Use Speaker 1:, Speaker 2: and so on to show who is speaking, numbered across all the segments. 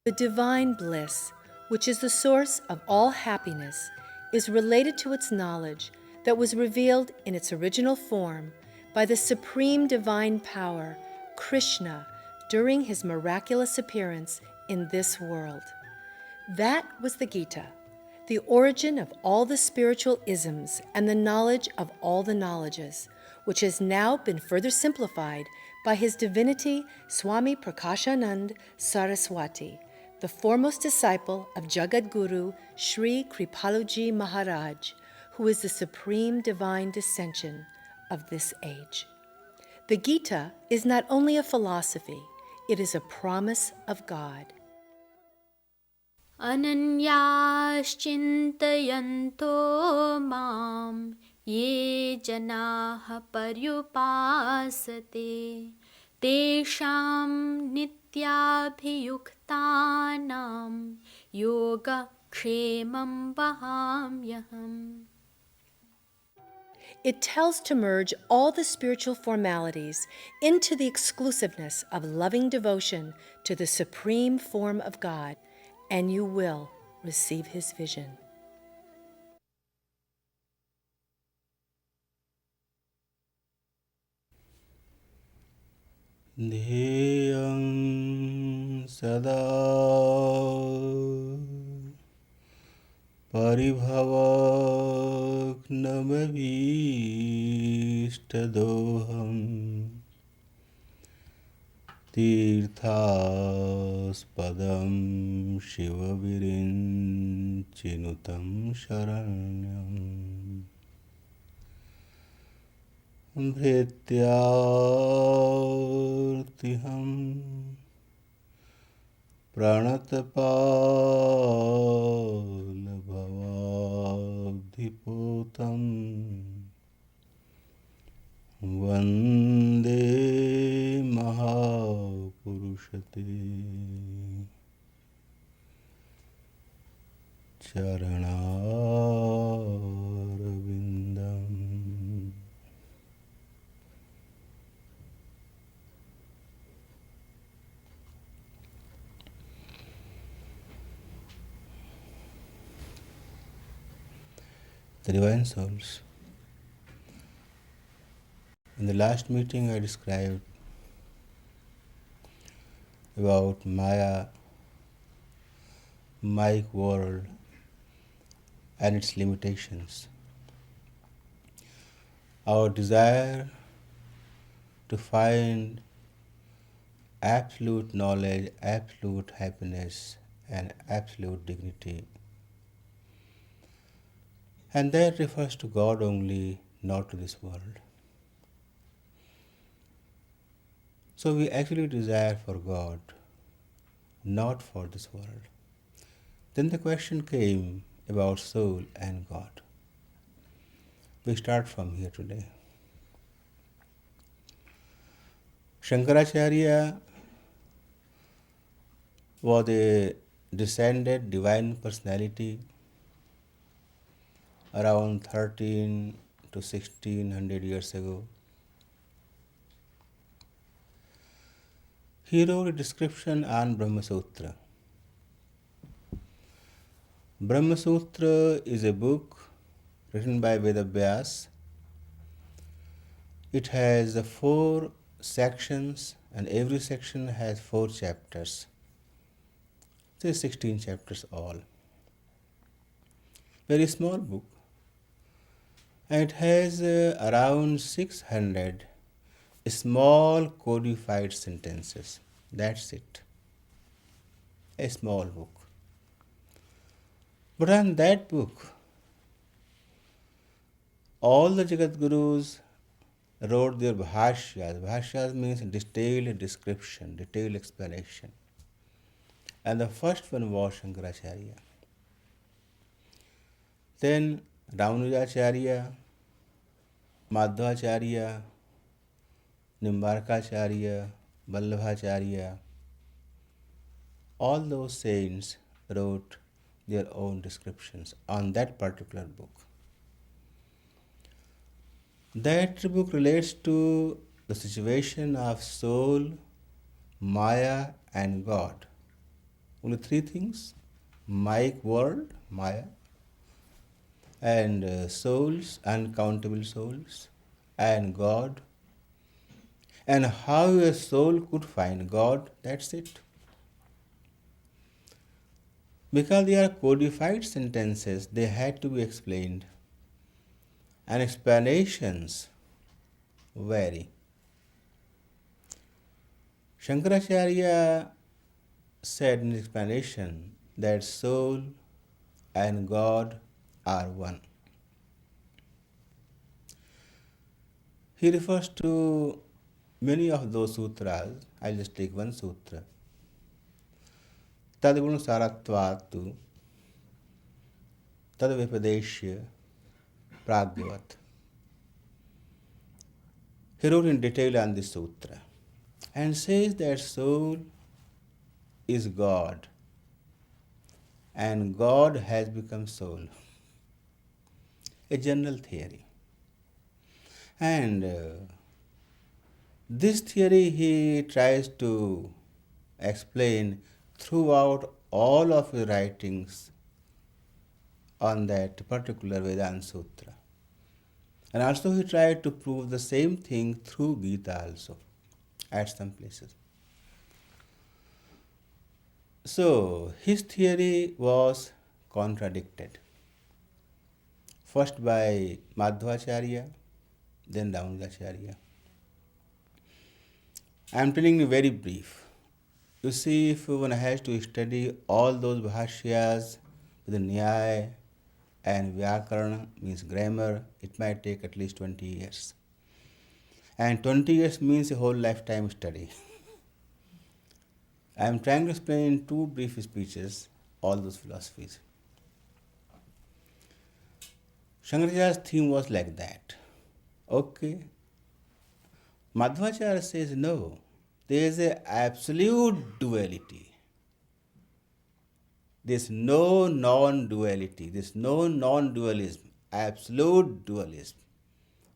Speaker 1: The divine bliss, which is the source of all happiness, is related to its knowledge that was revealed in its original form by the supreme divine power, Krishna, during his miraculous appearance in this world. That was the Gita, the origin of all the spiritual isms and the knowledge of all the knowledges, which has now been further simplified by His Divinity Swami Prakashanand Saraswati, the foremost disciple of Jagadguru Sri Kripaluji Maharaj, who is the supreme divine descension of this age. The Gita is not only a philosophy, it is a promise of God.
Speaker 2: Ananyāścintayantō māṁ ye janāః paryupāsate teshāṁ nityābhiyuktānaṁ yoga kshemam vahāmyaham.
Speaker 1: It tells to merge all the spiritual formalities into the exclusiveness of loving devotion to the supreme form of God, and you will receive His vision.
Speaker 3: Dheyam sada paribhavaknamavishtadoham tirthaspadam shivavirinchinutam sharanyam Bhrityartiham pranatapalabhavabdhiputam Vande Mahapurushate Charanarvindam. The Divine Souls. In the last meeting I described about Maya, Maya world and its limitations. Our desire to find absolute knowledge, absolute happiness and absolute dignity. And that refers to God only, not to this world. So we actually desire for God, not for this world. Then the question came about soul and God. We start from here today. Shankaracharya was a descended divine personality around 13 to 1600 years ago. He wrote a description on Brahma Sutra. Brahma Sutra is a book written by Vedavyas. It has 4 sections and every section has 4 chapters. So 16 chapters all. Very small book. And it has around 600 small codified sentences. That's it. A small book. But on that book, all the Jagat Gurus wrote their bhashyas. Bhashyas means detailed description, detailed explanation. And the first one was Shankaracharya. Then Ramanujacharya, Madhvacharya, Nimbarkacharya, Vallabhacharya, all those saints wrote their own descriptions on that particular book. That book relates to the situation of soul, Maya and God. Only three things: Mike world, Maya, and souls, uncountable souls, and God. And how a soul could find God, that's it. Because they are codified sentences, they had to be explained. And explanations vary. Shankaracharya said in explanation that soul and God are one. He refers to many of those sutras. I'll just take one sutra. Tadguna Saratvatu Tadvipadeshya Pragyavat. He wrote in detail on this sutra and says that soul is God and God has become soul. A general theory. And this theory he tries to explain throughout all of his writings on that particular Vedanta Sutra. And also he tried to prove the same thing through Gita also at some places. So his theory was contradicted. First by Madhvacharya, then Ramanujacharya. I am telling you very brief. You see, if one has to study all those bhashyas with Nyaya and Vyakarana, means grammar, it might take at least 20 years. And 20 years means a whole lifetime study. I am trying to explain in two brief speeches all those philosophies. Shankaracharya's theme was like that. Okay. Madhvacharya says no. There is an absolute duality. There is no non-duality. There is no non-dualism. Absolute dualism.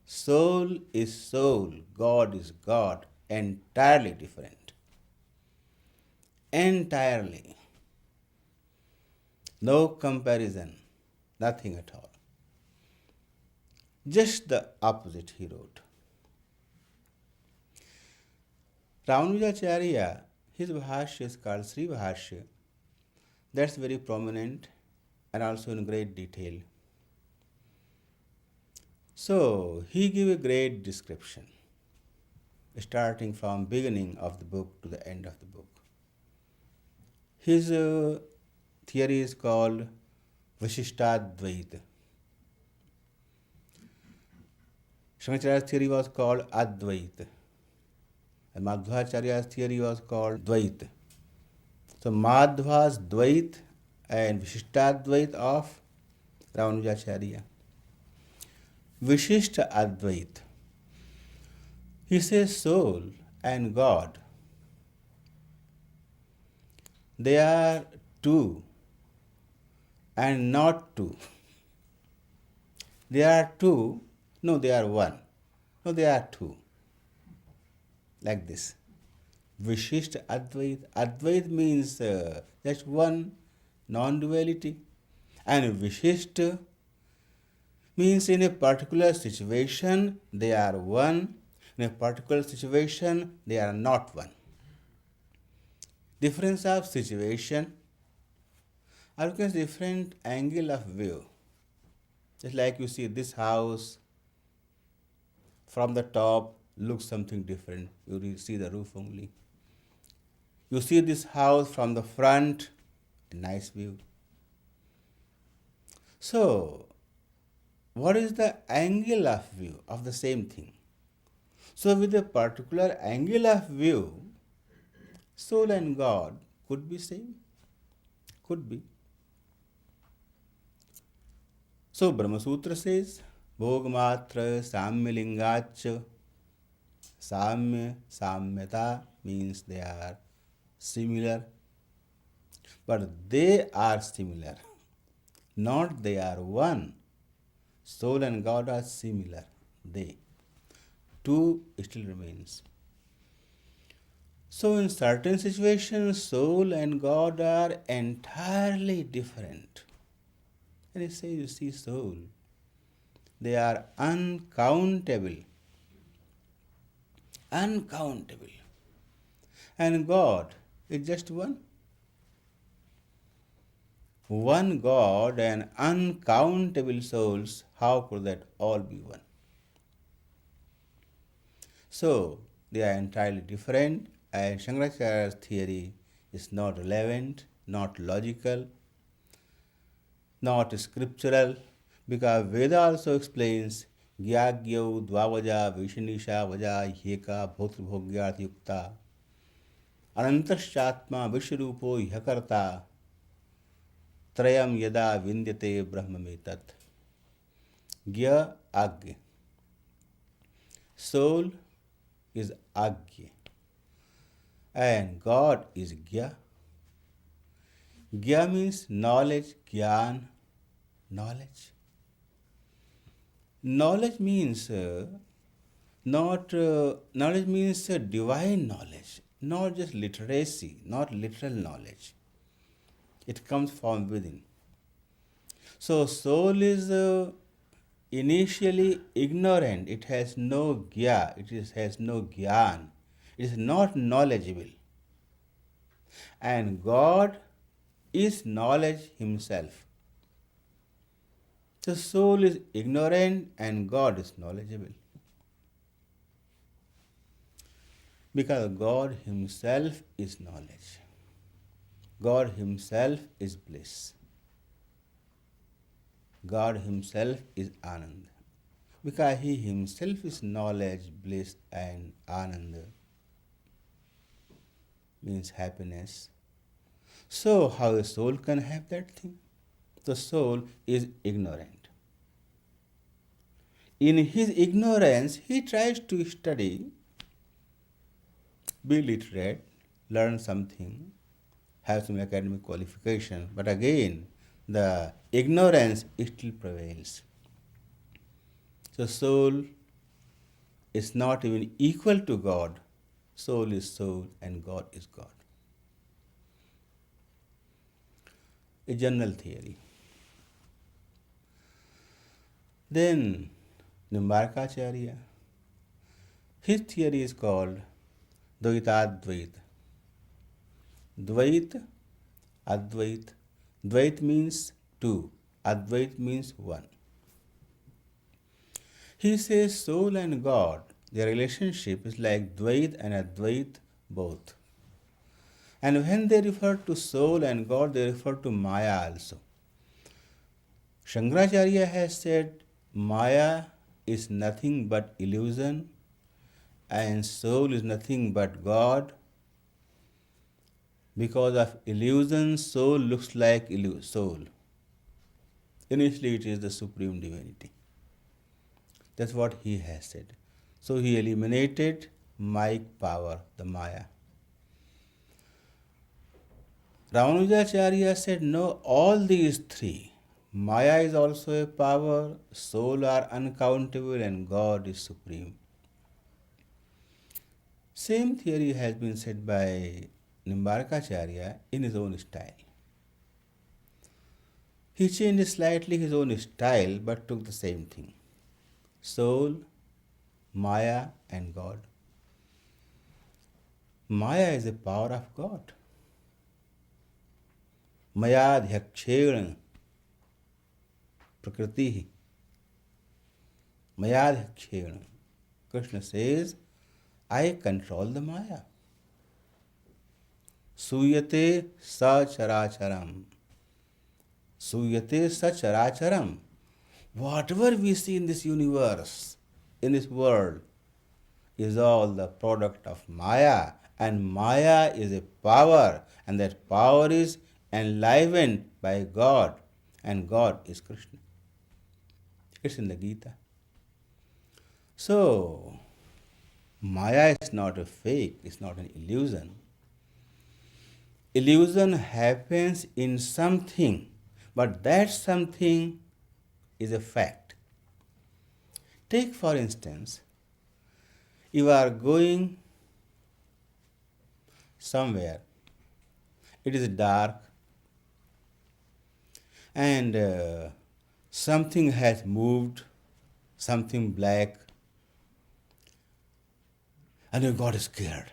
Speaker 3: Soul is soul. God is God. Entirely different. Entirely. No comparison. Nothing at all. Just the opposite, he wrote. Ramanujacharya, his bhashya is called Sri Bhashya. That's very prominent and also in great detail. So he gave a great description, starting from beginning of the book to the end of the book. His theory is called Vishishtadvaita. Shankaracharya's theory was called Advaita. And Madhvacharya's theory was called Dvaita. So Madhva's Dvait and Vishishtadvait of Ramanujacharya. Vishishta Advait. He says soul and God, they are two and not two. They are two, no, they are one. No, they are two. Like this. Vishishta Advait. Advait means that's one, non-duality. And Vishishta means in a particular situation they are one, in a particular situation they are not one. Difference of situation, or you can say different angle of view. Just like you see this house from the top looks something different. You see the roof only. You see this house from the front, a nice view. So, what is the angle of view of the same thing? So, with a particular angle of view, soul and God could be same. Could be. So, Brahma Sutra says, Bhogmatra Samyalingacha. Samya, Samyata means they are similar. But they are similar. Not they are one. Soul and God are similar. They. Two still remains. So, in certain situations, soul and God are entirely different. And he says, you see, soul, they are uncountable. Uncountable. And God is just one. One God and uncountable souls, how could that all be one? So, they are entirely different, and Shankaracharya's theory is not relevant, not logical, not scriptural, because Veda also explains Gyagyo Dvavaja Vishanisha Vaja Yeka Bhotribhogyat Yukta Anantashatma Vishrupo Yakarta Trayam Yada Vindyate Brahmametat. Gya Agya. Soul is Agya and God is Gya. Gya means knowledge, Gyan, knowledge. Knowledge means knowledge means divine knowledge, not just literacy, not literal knowledge. It comes from within. So soul is initially ignorant. It has no gya. Has no gyan. It is not knowledgeable. And God is knowledge Himself. The soul is ignorant and God is knowledgeable. Because God Himself is knowledge. God Himself is bliss. God Himself is Anand. Because He Himself is knowledge, bliss, and Ananda, means happiness. So, how a soul can have that thing? The soul is ignorant. In his ignorance, he tries to study, be literate, learn something, have some academic qualification, but again, the ignorance still prevails. So, soul is not even equal to God. Soul is soul and God is God. A general theory. Then Nimbarkacharya, his theory is called Dvaitadvait. Dvait, Advait. Dvait means two, Advait means one. He says soul and God, their relationship is like Dvait and Advait both. And when they refer to soul and God, they refer to Maya also. Shankaracharya has said Maya is nothing but illusion and soul is nothing but God. Because of illusion, soul looks like soul. Initially, it is the Supreme Divinity. That's what he has said. So he eliminated Maya power, the Maya. Ramanujacharya said, no, all these three, Maya is also a power, soul are uncountable, and God is supreme. Same theory has been said by Nimbarkacharya in his own style. He changed slightly his own style but took the same thing. Soul, Maya and God. Maya is a power of God. Mayadhyakshena prakriti. Mayadhyakshena. Krishna says, I control the Maya. Suyate sacharacharam. Suyate sacharacharam. Whatever we see in this universe, in this world, is all the product of Maya. And Maya is a power, and that power is enlivened by God, and God is Krishna. It's in the Gita. So, Maya is not a fake, it's not an illusion. Illusion happens in something, but that something is a fact. Take for instance, you are going somewhere. It is dark, and something has moved, something black, and you got scared.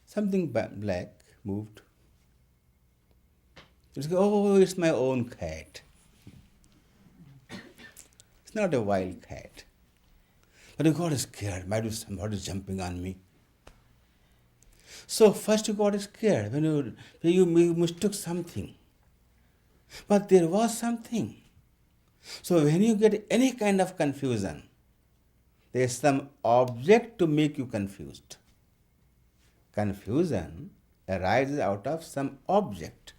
Speaker 3: Something black moved. It's, oh, it's my own cat. It's not a wild cat. But you got scared. Might be somebody jumping on me. So first you got scared when you mistook something. But there was something. So when you get any kind of confusion, there is some object to make you confused. Confusion arises out of some object.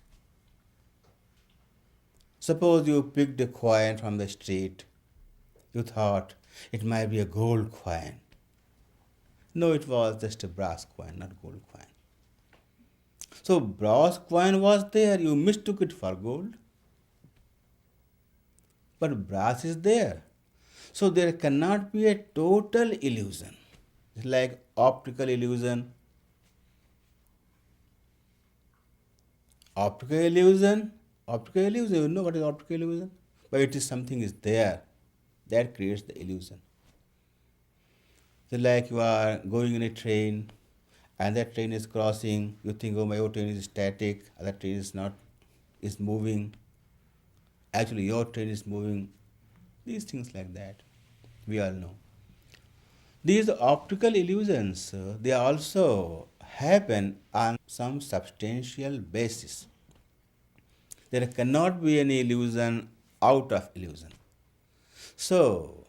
Speaker 3: Suppose you picked a coin from the street. You thought it might be a gold coin. No, it was just a brass coin, not gold coin. So brass coin was there, you mistook it for gold. But brass is there. So there cannot be a total illusion. It's like optical illusion. Optical illusion, you know what is optical illusion? But it is something is there that creates the illusion. So like you are going in a train and that train is crossing, you think, oh, my train is static, other train is not, is moving. Actually your train is moving. These things like that, we all know. These optical illusions, they also happen on some substantial basis. There cannot be any illusion out of illusion. So,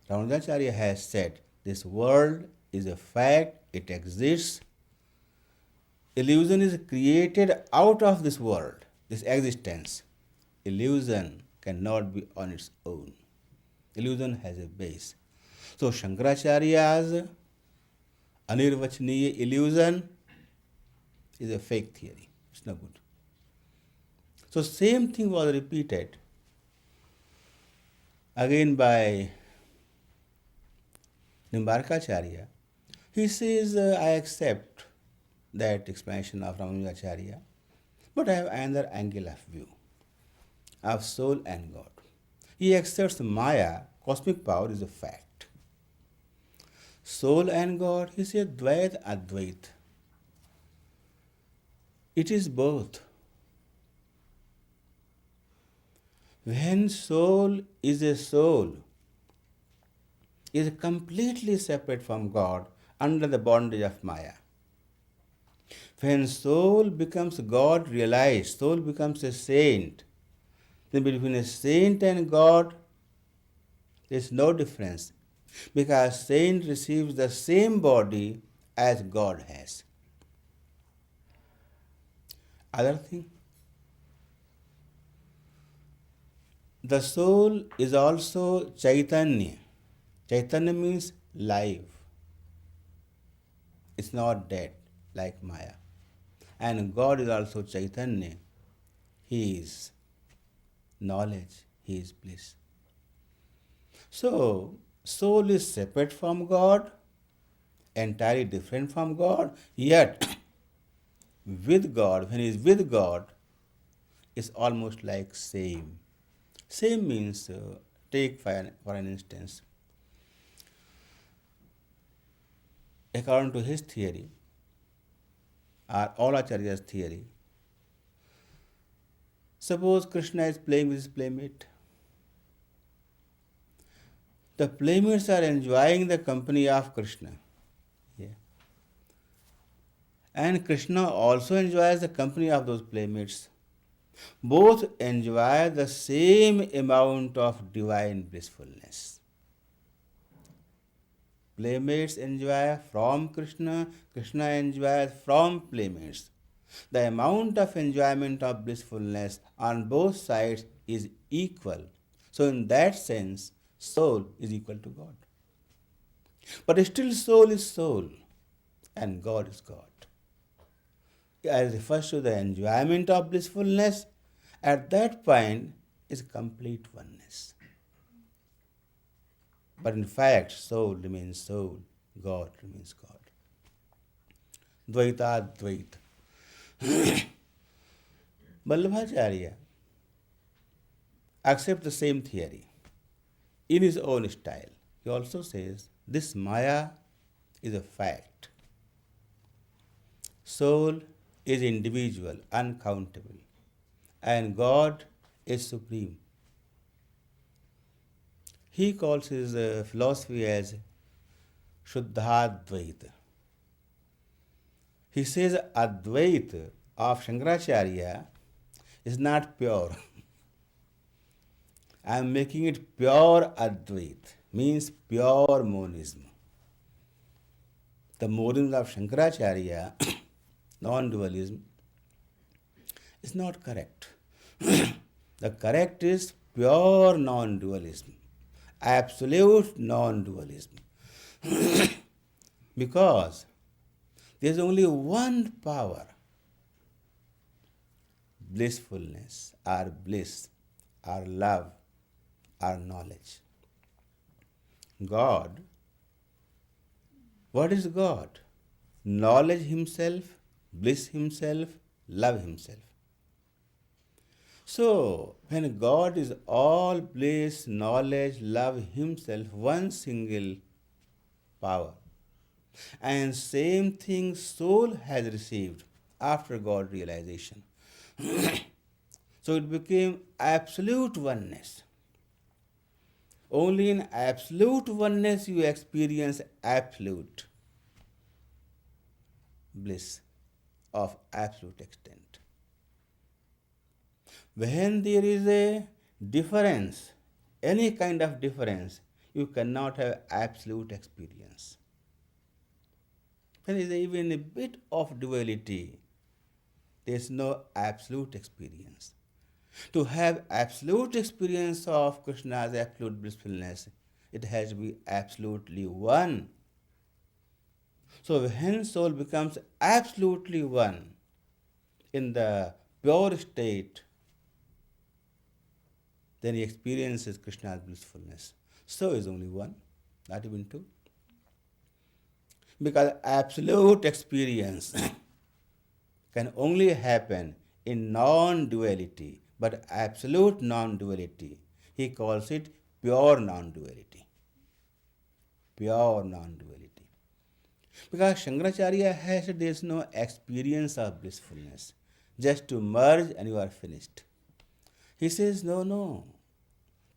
Speaker 3: Ramanujacharya has said, this world is a fact, it exists. Illusion is created out of this world, this existence. Illusion cannot be on its own. Illusion has a base. So Shankaracharya's anirvachaniya illusion is a fake theory. It's no good. So same thing was repeated again by Nimbarkacharya. He says, I accept that explanation of Ramanujacharya, but I have another angle of view of soul and God. He accepts Maya, cosmic power, is a fact. Soul and God, he says Dvait Advait. It is both. When soul, is completely separate from God under the bondage of Maya. When soul becomes God realized, soul becomes a saint, then between a saint and God, there is no difference, because saint receives the same body as God has. Other thing, the soul is also Chaitanya. Chaitanya means life. It's not dead like Maya. And God is also Chaitanya. He is knowledge, He is bliss. So, soul is separate from God, entirely different from God, yet with God, when he is with God, it's almost like same. Same means, take for an instance, according to his theory, or all Acharya's theory, suppose Krishna is playing with his playmate. The playmates are enjoying the company of Krishna. Yeah. And Krishna also enjoys the company of those playmates. Both enjoy the same amount of divine blissfulness. Playmates enjoy from Krishna, Krishna enjoys from playmates. The amount of enjoyment of blissfulness on both sides is equal. So in that sense, soul is equal to God. But still soul is soul and God is God. As refers to the enjoyment of blissfulness, at that point is complete oneness. But in fact, soul remains soul, God remains God. Dvaita. Vallabhacharya accepts the same theory in his own style. He also says this Maya is a fact. Soul is individual, uncountable, and God is supreme. He calls his philosophy as Shuddhadvaita. He says Advaita of Shankaracharya is not pure. I am making it pure Advaita, means pure monism. The monism of Shankaracharya, non-dualism, is not correct. The correct is pure non-dualism, absolute non-dualism. Because there is only one power, blissfulness, or bliss, or love, or knowledge. God, what is God? Knowledge himself, bliss himself, love himself. So, when God is all bliss, knowledge, love himself, one single power, and same thing soul has received after God realization. So it became absolute oneness. Only in absolute oneness you experience absolute bliss of absolute extent. When there is a difference, any kind of difference, you cannot have absolute experience. When there is even a bit of duality, there is no absolute experience. To have absolute experience of Krishna's absolute blissfulness, it has to be absolutely one. So when soul becomes absolutely one in the pure state, then he experiences Krishna's blissfulness. So is only one, not even two. Because absolute experience can only happen in non-duality, but absolute non-duality, he calls it pure non-duality. Pure non-duality. Because Shankaracharya has said there is no experience of blissfulness. Just to merge and you are finished. He says, no,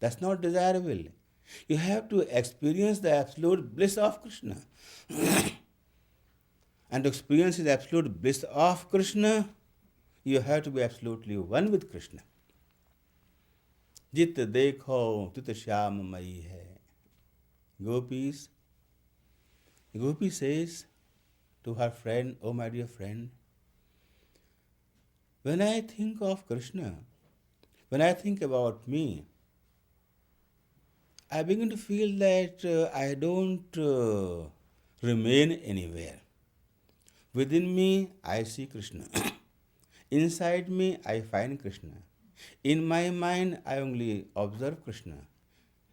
Speaker 3: that's not desirable. You have to experience the absolute bliss of Krishna. And to experience the absolute bliss of Krishna, you have to be absolutely one with Krishna. Jit dekho tit shyam mayi hai. Gopis. Gopi says to her friend, oh my dear friend, when I think of Krishna, when I think about me, I begin to feel that I don't remain anywhere. Within me, I see Krishna. Inside me, I find Krishna. In my mind, I only observe Krishna.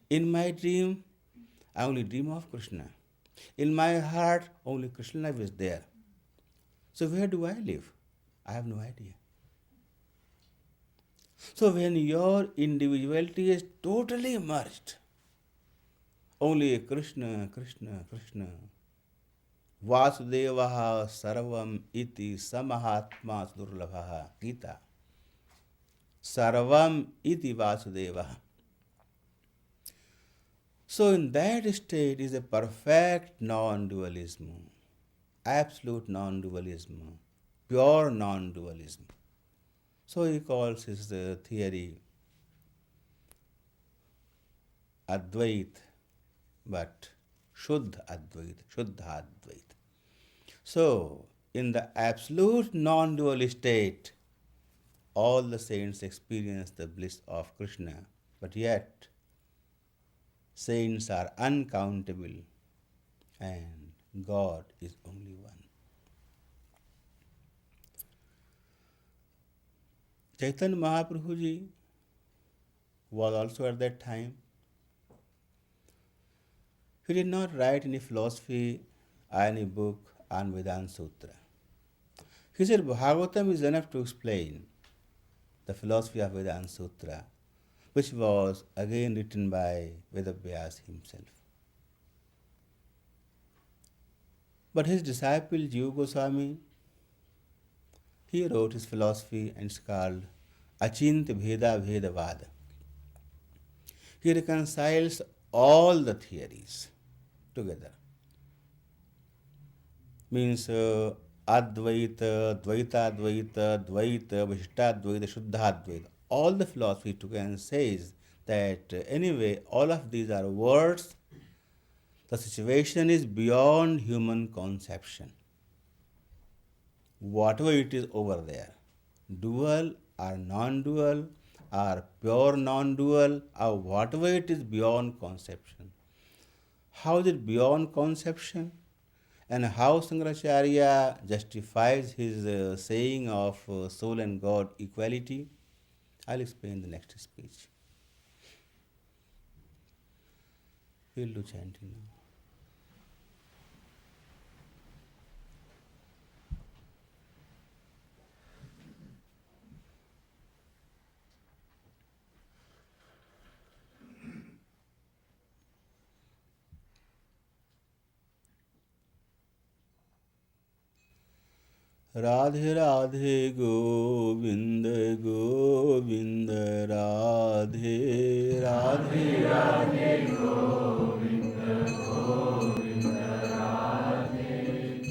Speaker 3: In my dream, I only dream of Krishna. In my heart, only Krishna is there. So where do I live? I have no idea. So when your individuality is totally merged, only Krishna, Krishna, Krishna, Vasudevaha sarvam iti samahatma durlabhaha. Gita. Sarvam iti Vasudevaha. So in that state is a perfect non-dualism, absolute non-dualism, pure non-dualism. So he calls his theory Advait, but Shuddha Advait. So, in the absolute non-dual state, all the saints experience the bliss of Krishna, but yet saints are uncountable and God is only one. Chaitanya Mahaprabhu ji was also at that time. He did not write any philosophy any book on Vedanta Sutra. He said Bhagavatam is enough to explain the philosophy of Vedanta Sutra, which was again written by Vedavyas himself. But his disciple Jiva Goswami, he wrote his philosophy and it's called Achintya Bheda Bhedavada. He reconciles all the theories together. Means Advaita, Dvaitadvaita, Dvaita, Vishishtadvaita, Shuddhadvaita. All the philosophy together says that anyway, all of these are words. The situation is beyond human conception. Whatever it is over there, dual or non-dual or pure non-dual or whatever it is beyond conception. How is it beyond conception? And how Shankaracharya justifies his saying of soul and God equality? I'll explain in the next speech. We'll do chanting now. Radhe Radhe Govind Govind Radhe Radhe Radhe Govind Govind Radhe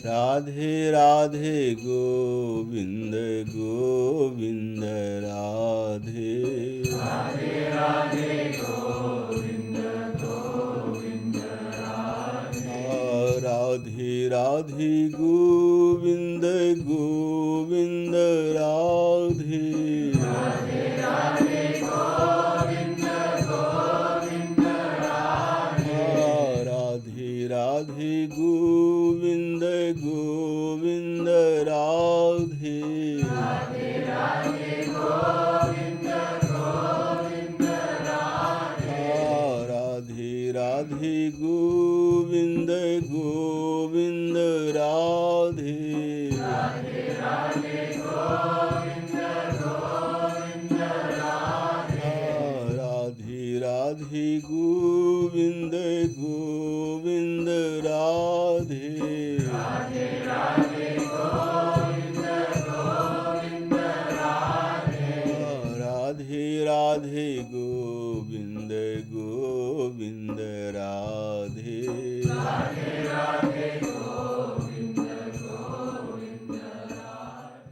Speaker 3: Radhe Radhe Govind Govind Radhe Radhe Radhe Govind Govind Radhe Radhe Radhe Govind Govind Radhe